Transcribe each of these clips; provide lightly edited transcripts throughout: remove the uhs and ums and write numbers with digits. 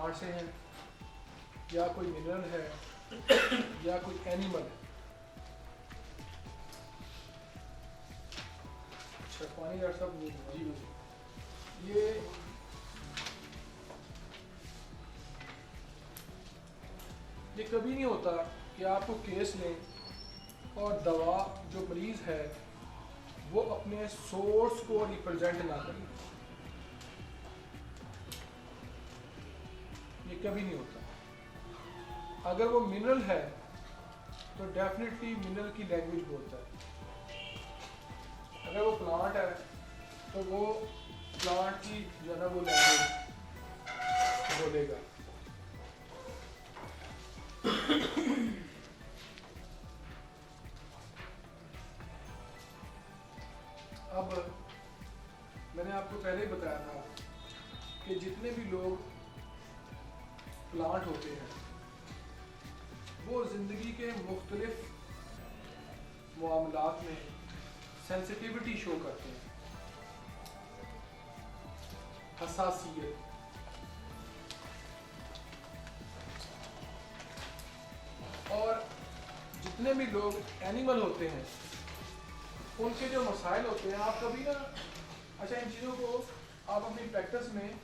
Plant से हैं या कोई मिनरल है या कोई एनिमल है। अच्छा पानी यार सब जी ये कभी नहीं होता कि आपको केस लें और दवा जो मरीज़ है वो अपने सोर्स को रिप्रेजेंट ना करे, ये कभी नहीं होता। अगर वो मिनरल है तो डेफिनेटली मिनरल की लैंग्वेज बोलता है, अगर वो प्लांट है तो वो प्लांट की जो है ना वो लैंग्वेज बोलेगा। अब मैंने आपको पहले ही बताया था कि जितने भी लोग प्लांट होते हैं वो ज़िंदगी के मुख्तलिफ मामलात में सेंसिटिविटी शो करते हैं, हसासियत। और जितने भी लोग एनिमल होते हैं उनके जो मसाइल होते हैं, आप कभी ना अच्छा इन चीज़ों को आप अपनी प्रैक्टिस में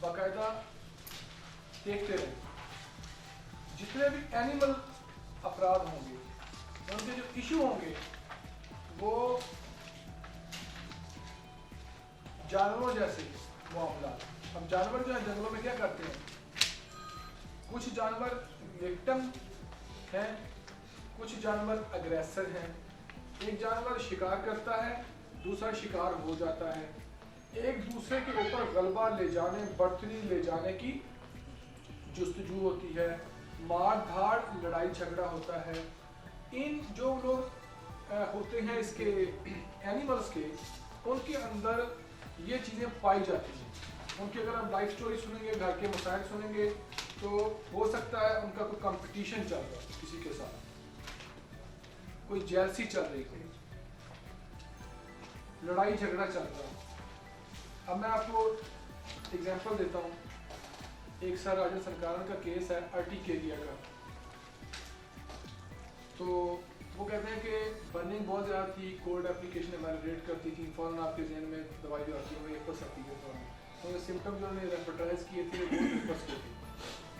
बाकायदा देखते रहें। जितने भी एनिमल अफराद होंगे उनके जो इशू होंगे वो जानवरों जैसे मामला। अब जानवर जो है जंगलों में क्या करते हैं, कुछ जानवर विक्टिम हैं, कुछ जानवर अग्रेसर हैं। एक जानवर शिकार करता है, दूसरा शिकार हो जाता है, एक दूसरे के ऊपर गलबा ले जाने, बढ़तरी ले जाने की जुस्तजू होती है, मार धाड़ लड़ाई झगड़ा होता है। इन जो लोग होते हैं इसके एनिमल्स के, उनके अंदर ये चीज़ें पाई जाती हैं। उनकी अगर आप लाइफ स्टोरी सुनेंगे, घर के मसाइल सुनेंगे, तो हो सकता है उनका कोई कंपटीशन चल रहा है किसी के साथ, कोई जेलसी चल रही है, लड़ाई झगड़ा चल रहा है। अब मैं आपको एग्जांपल देता हूँ। एक सर राजन सरकारन का केस है अर्टिक एरिया का। तो वो कहते हैं कि बर्निंग बहुत ज़्यादा थी, कोल्ड एप्लीकेशन एवेलुएट करती थी, फ़ौरन आपके जहन में दवाई जो आती है वो एक पर सकती है फ़ौरन। तो सिम्टम जो उन्होंने रेफर्टाइज किए थे वो बस के थे।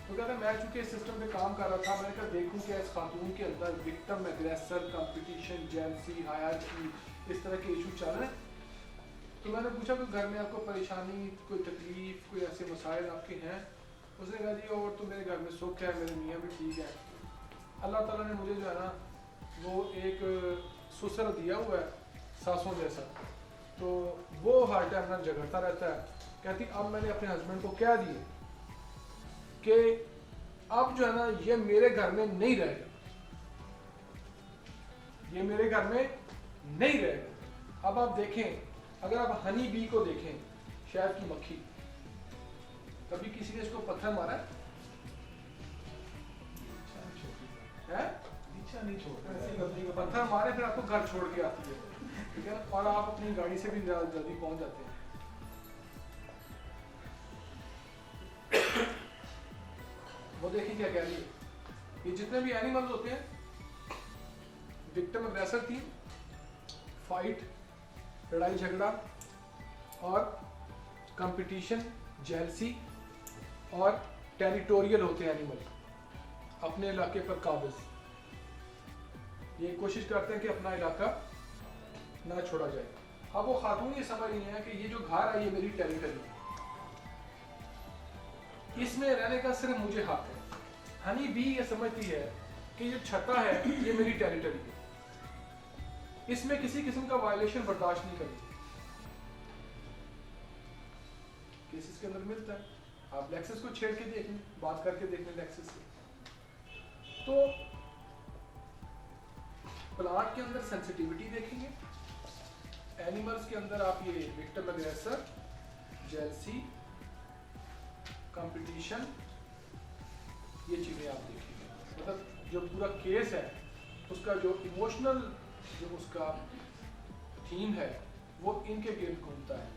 तो कहता है मैं चूँकि इस सिस्टम पे काम कर रहा था, मैंने कहा देखूँ क्या इस खातून के अंदर victim, aggressor, competition, jealousy, hierarchy, इस तरह के इशू चल रहे हैं। तो मैंने पूछा कि घर में आपको परेशानी, कोई तकलीफ, कोई ऐसे मसाइल आपके हैं? उसने कहा जी और तो मेरे घर में सुख है, मेरे मियाँ भी ठीक है, अल्लाह ताला ने मुझे जो है ना वो एक सुसर दिया हुआ है सासों जैसा, तो वो हर टाइम ना झगड़ता रहता है। कहती अब मैंने अपने हस्बैंड को कह दिए कि अब जो है ना ये मेरे घर में नहीं रहेगा, ये मेरे घर में नहीं रहेगा। अब आप देखें, अगर आप हनी बी को देखें, शहद की मक्खी, कभी किसी ने इसको पत्थर मारा है? नहीं छोड़ता, पत्थर मारे फिर आपको घर छोड़ के आती है, ठीक है, और आप अपनी गाड़ी से भी जल्दी पहुंच जाते हैं। वो देखिए क्या कह रही है, ये जितने भी एनिमल्स होते हैं, विक्टिम अग्रेसर थी, फाइट, लड़ाई झगड़ा और कंपटीशन, जेलसी, और टेरिटोरियल होते हैं एनिमल, अपने इलाके पर काबिज। ये कोशिश करते हैं कि अपना इलाका ना छोड़ा जाए। अब वो खातून ये समझ रही है कि ये जो घर है ये मेरी टेरिटरी है, इसमें रहने का सिर्फ मुझे हक है। हनी बी ये समझती है कि ये छत्ता है ये मेरी टेरिटरी है, इसमें किसी किस्म का वायलेशन बर्दाश्त नहीं करेगी। केसेस के अंदर मिलता है, आप लेक्सिस को छेड़ के देख लें, बात करके देख लें लेक्सिस से। तो प्लांट के अंदर सेंसिटिविटी देखेंगे, एनिमल्स के अंदर आप ये विक्टिम अग्रेसर, जेलसी, कंपटीशन, ये चीज़ें आप देखेंगे। मतलब जो पूरा केस है उसका जो इमोशनल जो उसका थीम है वो इनके गिर्द घूमता है।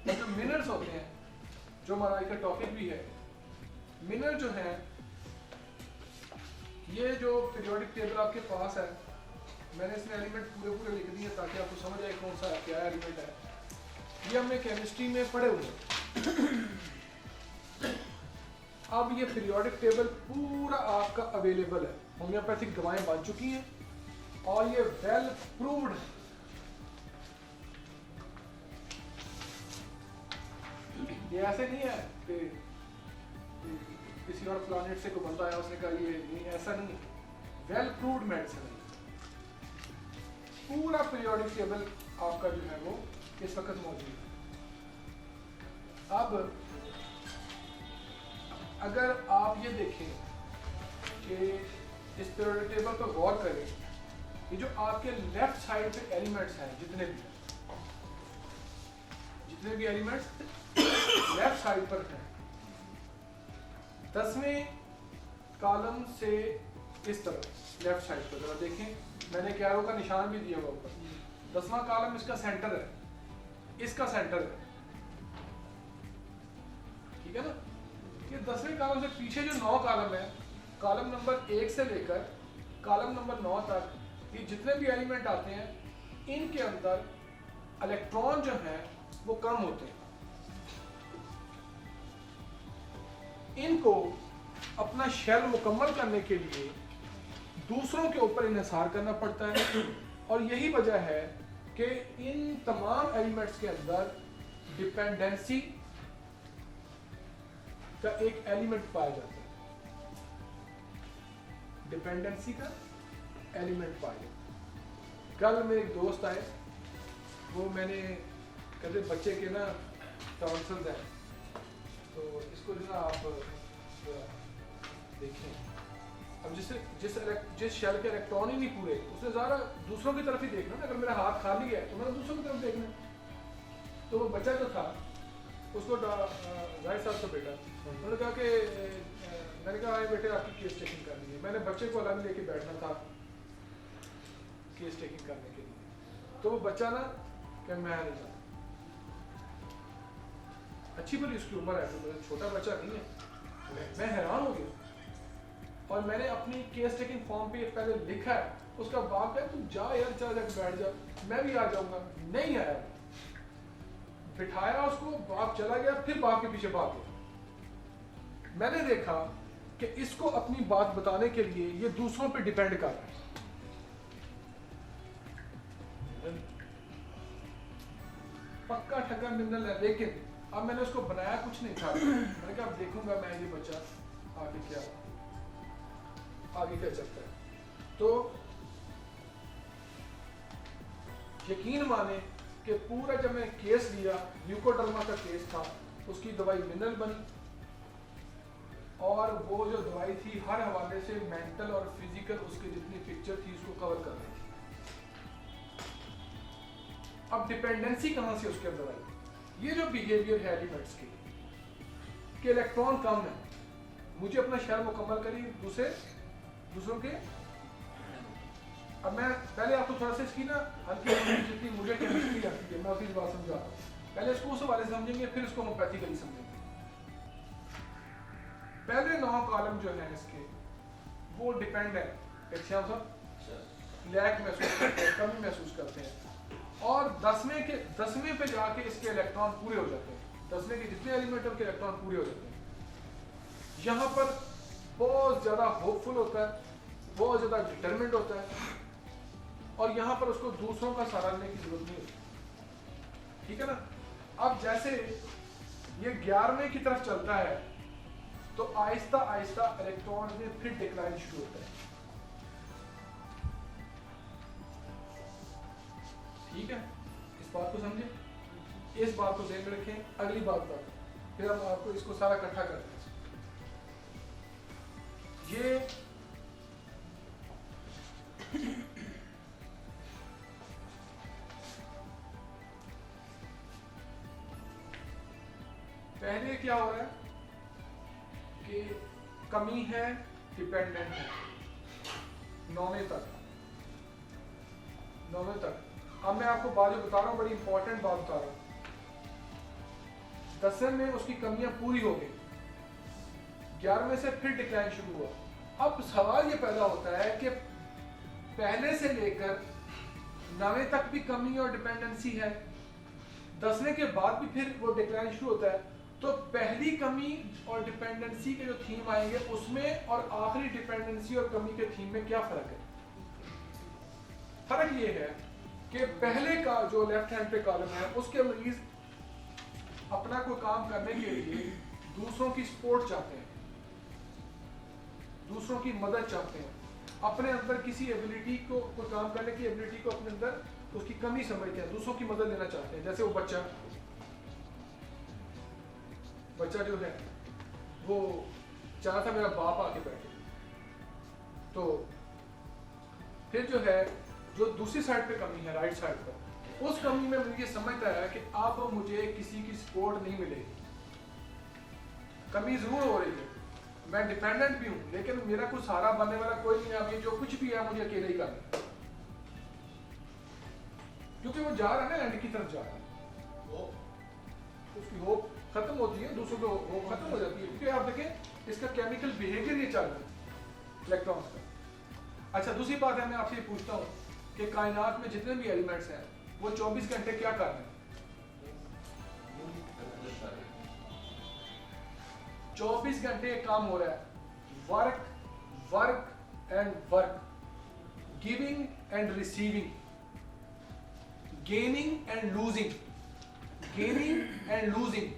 और जो मिनरल्स होते हैं, जो हमारा आज का टॉपिक भी है, मिनरल जो है, ये जो पीरियोडिक टेबल आपके पास है, मैंने इसमें एलिमेंट पूरे लिख दिए ताकि आपको समझ आए कौन सा क्या एलिमेंट है। ये हमने केमिस्ट्री में पढ़े हुए हैं। अब ये पीरियोडिक टेबल पूरा आपका अवेलेबल है, होम्योपैथिक दवाएं बन चुकी हैं और ये वेल प्रूव्ड है। ये ऐसे नहीं है कि किसी और प्लैनेट से कोई बंदा आया उसने कहा ये नहीं, ऐसा नहीं है, वेल प्रूव्ड मेडिसिन है। पूरा पीरियोडिक टेबल आपका जो है वो इस वक्त मौजूद है। अब अगर आप ये देखें कि इस पीरियोडिक टेबल पर गौर करें, ये जो आपके लेफ्ट साइड पे एलिमेंट्स हैं, जितने भी एलिमेंट्स लेफ्ट साइड पर हैं, 10वें कॉलम से इस तरफ लेफ्ट साइड पर जरा देखें, मैंने एक एरो का निशान भी दिया हुआ ऊपर। 10वां कॉलम इसका सेंटर है, इसका सेंटर है, ठीक है ना। ये 10वें कॉलम से पीछे जो 9 कॉलम है, कॉलम नंबर 1 से लेकर कॉलम नंबर 9 तक, ये जितने भी एलिमेंट आते हैं, इनके अंदर इलेक्ट्रॉन जो हैं वो कम होते हैं। इनको अपना शेल मुकम्मल करने के लिए दूसरों के ऊपर इन्हिसार करना पड़ता है, और यही वजह है कि इन तमाम एलिमेंट्स के अंदर डिपेंडेंसी का एक एलिमेंट पाया जाता है। डिपेंडेंसी का एलिमेंट पाया जाता है। कल मेरे एक दोस्त आए, वो मैंने कहते बच्चे के ना टॉन्सिल्स हैं, तो इसको जो ना आप देखें, अब जिस शेल के इलेक्ट्रॉन ही नहीं पूरे, उसने ज़्यादा दूसरों की तरफ ही देखना ना। अगर मेरा हाथ खाली है तो मैंने दूसरों की तरफ देखना। तो वो बच्चा जो था, उसको जाहिर साहब का बेटा, उन्होंने कहा कि मैंने कहा बेटे आपकी केस टेकिंग करनी है। मैंने बच्चे को अलग लेके बैठना था केस टेकिंग करने के लिए, तो वो बच्चा ना कि मैं नहीं जाता। अच्छी भली उसकी उम्र है, तो छोटा बच्चा नहीं है। मैं हैरान हो गया, और मैंने अपनी केस टेकिंग फॉर्म पे पहले लिखा है। उसका बाप है तू जा यार, चल जाकर बैठ जा, मैं भी आ जाऊंगा। नहीं आया, बिठाया उसको, बाप चला गया, फिर बाप के पीछे भाग गया। मैंने देखा कि इसको अपनी बात बताने के लिए ये दूसरों पे डिपेंड कर रहा है। पक्का ठक्का मिनरल है, लेकिन अब मैंने उसको बनाया कुछ नहीं था। मैंने कहा अब देखूंगा मैं ये बच्चा आगे क्या चलता है। तो यकीन माने कि पूरा जब मैंने केस लिया, ल्यूकोडर्मा का केस था, उसकी दवाई मिनरल बनी, और वो जो दवाई थी हर हवाले से मेंटल और फिजिकल उसकी जितनी पिक्चर थी उसको कवर कर रही थी। अब डिपेंडेंसी कहां से उसके अंदर आई? ये जो बिहेवियर है एलिमेंट्स की, कि इलेक्ट्रॉन कम है, मुझे अपना शेल मुकम्मल करी दूसरों के। अब मैं पहले आपको थोड़ा सा इसकी ना हल्की जितनी मुझे केमिस्ट्री आती है मैं उसकी बात समझा रहा हूँ। पहले इसको उस हवाले से समझेंगे, फिर इसको होम्योपैथिकली समझेंगे। पहले 9 कॉलम जो है इसके वो डिपेंड है, लैक महसूस करते हैं, कमी महसूस करते हैं, और 10वें पे जाके इसके इलेक्ट्रॉन पूरे हो जाते हैं। 10वें के जितने एलिमेंट के इलेक्ट्रॉन पूरे हो जाते हैं। यहाँ पर बहुत ज़्यादा होपफुल होता है, बहुत ज़्यादा डिटरमिन्ड होता है, और यहाँ पर उसको दूसरों का सहारा लेने की जरूरत नहीं होती, ठीक है ना। अब जैसे ये 11वें की तरफ चलता है, तो आहिस्ता आहिस्ता इलेक्ट्रॉन में फिर डिक्लाइन शुरू होता है, ठीक है। इस बात को समझे, इस बात को ध्यान में रखें। अगली बात फिर हम आपको इसको सारा इकट्ठा करते हैं। ये पहले क्या हो रहा है कि कमी है, डिपेंडेंट है 9वें तक। अब मैं आपको बात जो बता रहा हूँ बड़ी इंपॉर्टेंट बात बता रहा हूँ। 10वें में उसकी कमियां पूरी हो गई, 11वें से फिर डिक्लाइन शुरू हुआ। अब सवाल ये पैदा होता है कि पहले से लेकर 9वें तक भी कमी और डिपेंडेंसी है, 10वें के बाद भी फिर वो डिक्लाइन शुरू होता है, तो पहली कमी और डिपेंडेंसी के जो थीम आएंगे उसमें और आखिरी डिपेंडेंसी और कमी के थीम में क्या फर्क है? फर्क ये है कि पहले का जो लेफ्ट हैंड पे कॉलम है उसके मरीज अपना कोई काम करने के लिए दूसरों की सपोर्ट चाहते हैं, दूसरों की मदद चाहते हैं, अपने अंदर किसी एबिलिटी को, कोई काम करने की एबिलिटी को अपने अंदर उसकी कमी समझते हैं, दूसरों की मदद लेना चाहते हैं। जैसे वो बच्चा जो है वो चाह था मेरा बाप आके बैठे, तो फिर जो है जो दूसरी साइड पे कमी है, राइट साइड पर, उस कमी में मुझे समझता है कि अब मुझे किसी की सपोर्ट नहीं मिलेगी, कमी जरूर हो रही है, मैं डिपेंडेंट भी हूं लेकिन मेरा कुछ सहारा बनने वाला कोई नहीं है, अभी जो कुछ भी है मुझे अकेले ही करना, क्योंकि वो जा रहा है ना एंड की तरफ जा रहा है, उसकी होप खत्म होती है, दूसरों को होप खत्म हो जाती है, क्योंकि आप देखें इसका केमिकल बिहेवियर ये चल रहा है इलेक्ट्रॉन्स का। अच्छा, दूसरी बात है, मैं आपसे पूछता हूँ कि कायनात में जितने भी एलिमेंट्स हैं वो 24 घंटे क्या कर रहे हैं? 24 घंटे काम हो रहा है, work work and work, giving and receiving, gaining and losing, gaining and losing,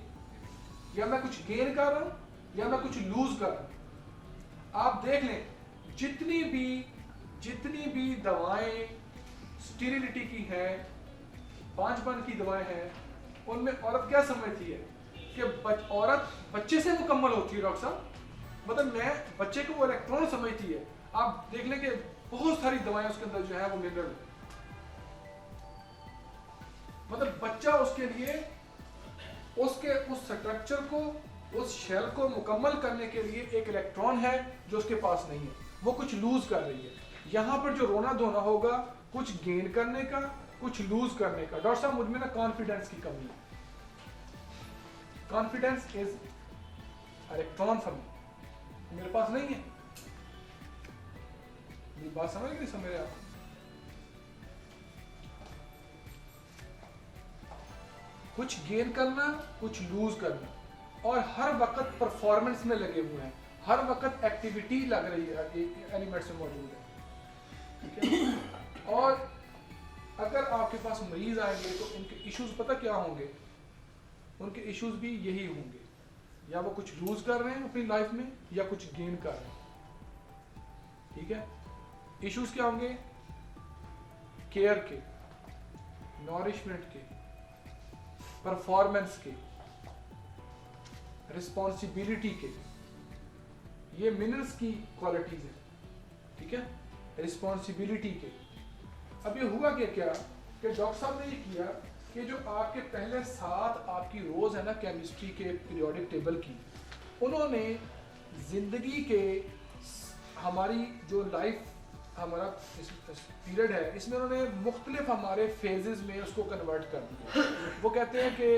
या मैं कुछ गेन कर रहा हूं या मैं कुछ लूज कर रहा हूं। आप देख लें जितनी भी दवाएं स्टीरिलिटी की हैं, पांचपन की दवाएं हैं, उनमें औरत क्या समझती है कि औरत बच्चे से मुकम्मल होती है। डॉक्टर साहब, मतलब मैं बच्चे को वो इलेक्ट्रॉन समझती है। आप देख लें कि बहुत सारी दवाएं उसके अंदर जो है वो मिनरल, मतलब बच्चा उसके लिए उसके उस स्ट्रक्चर को, उस शेल को मुकम्मल करने के लिए एक इलेक्ट्रॉन है जो उसके पास नहीं है, वो कुछ लूज कर रही है। यहां पर जो रोना धोना होगा कुछ गेन करने का, कुछ लूज करने का। डॉक्टर साहब, मुझमें ना कॉन्फिडेंस की कमी है, confidence is electron for me, मेरे पास नहीं है। मेरी बात समझ नहीं समझ रहे आप? कुछ गेन करना, कुछ लूज करना, और हर वक्त परफॉर्मेंस में लगे हुए हैं, हर वक्त एक्टिविटी लग रही है, एलिमेंट्स में मौजूद है, ठीक है। और अगर आपके पास मरीज आएंगे तो उनके इश्यूज पता क्या होंगे? उनके इश्यूज भी यही होंगे, या वो कुछ लूज कर रहे हैं अपनी लाइफ में या कुछ गेन कर रहे हैं, ठीक है। इश्यूज क्या होंगे? केयर के, नॉरिशमेंट के, परफॉर्मेंस के, रिस्पॉन्सिबिलिटी के, ये मिनरल्स की क्वालिटीज है, ठीक है, रिस्पॉन्सिबिलिटी के। अब ये हुआ क्या कि डॉक्टर साहब ने ये किया कि जो आपके पहले 7 आपकी रोज है ना केमिस्ट्री के पीरियोडिक टेबल की, उन्होंने जिंदगी के हमारी जो लाइफ हमारा पीरियड है इसमें उन्होंने मुख्तलिफ हमारे फेजेस में उसको कन्वर्ट कर दिया। वो कहते हैं कि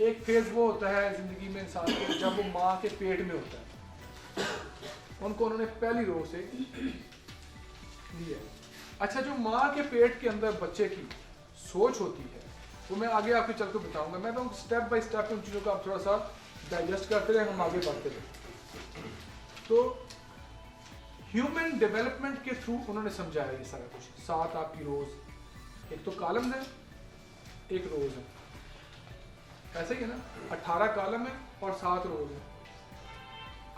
एक फेज वो होता है जिंदगी में इंसान के जब वो माँ के पेट में होता है, उनको उन्होंने पहली रो से लिया। अच्छा, जो माँ के पेट के अंदर बच्चे की सोच होती है वो मैं आगे आपको चल कर बताऊंगा। मैं तो स्टेप बाय स्टेप उन चीज़ों को आप थोड़ा सा डाइजेस्ट करते रहे, हम आगे बढ़ते रहे। तो ह्यूमन डेवलपमेंट के थ्रू उन्होंने समझाया ये सारा कुछ। 7 आपकी रोज, एक तो कॉलम है, एक रोज है, ऐसे ही है ना, 18 कॉलम है और 7 रोज है।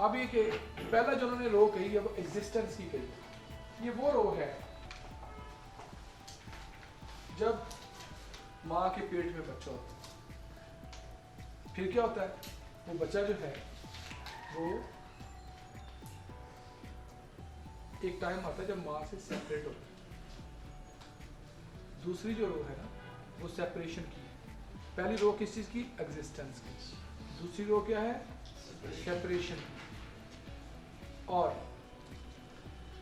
अब ये कि पहला जो उन्होंने रो कही है वो एग्जिस्टेंस की कही। ये वो रो है जब माँ के पेट में बच्चा होता है, फिर क्या होता है, वो बच्चा जो है वो एक टाइम आता है जब माँ से सेपरेट होता है। दूसरी जो रो है ना वो सेपरेशन की है। पहली रो किस चीज़ की? एग्जिस्टेंस की। दूसरी रो क्या है? सेपरेशन की। और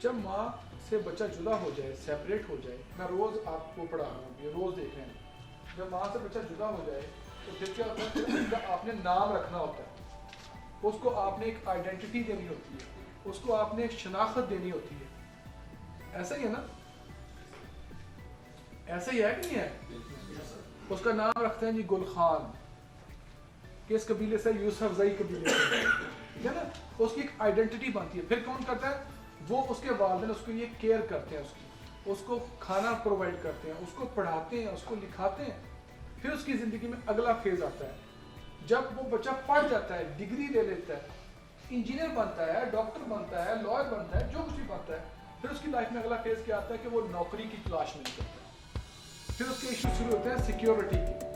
जब माँ से बच्चा जुदा हो जाए, सेपरेट हो जाए, मैं रोज आपको पढ़ा रहा हूँ, ये रोज देख रहे हैं, जब माँ से बच्चा जुदा हो जाए तो फिर क्या होता है, फिर उसका आपने नाम रखना होता है, उसको आपने एक आइडेंटिटी देनी होती है, उसको आपने एक शनाख्त देनी होती है। ऐसा ही है ना, ऐसा ही है कि नहीं है? उसका नाम रखते हैं जी गुल खान, किस कबीले से? यूसुफ जई कबीले से, ठीक है ना। उसकी एक आइडेंटिटी बनती है। फिर कौन करता है? वो उसके वालिदैन उसके लिए केयर करते हैं, उसको खाना प्रोवाइड करते हैं, उसको पढ़ाते हैं, उसको लिखाते हैं। फिर उसकी ज़िंदगी में अगला फेज़ आता है, जब वो बच्चा पढ़ जाता है, डिग्री ले लेता है, इंजीनियर बनता है, डॉक्टर बनता है, लॉयर बनता है, जो कुछ भी बनता है, फिर उसकी लाइफ में अगला फेज़ क्या आता है कि वो नौकरी की तलाश में निकलता है। फिर उसके इशू शुरू होते हैं सिक्योरिटी के।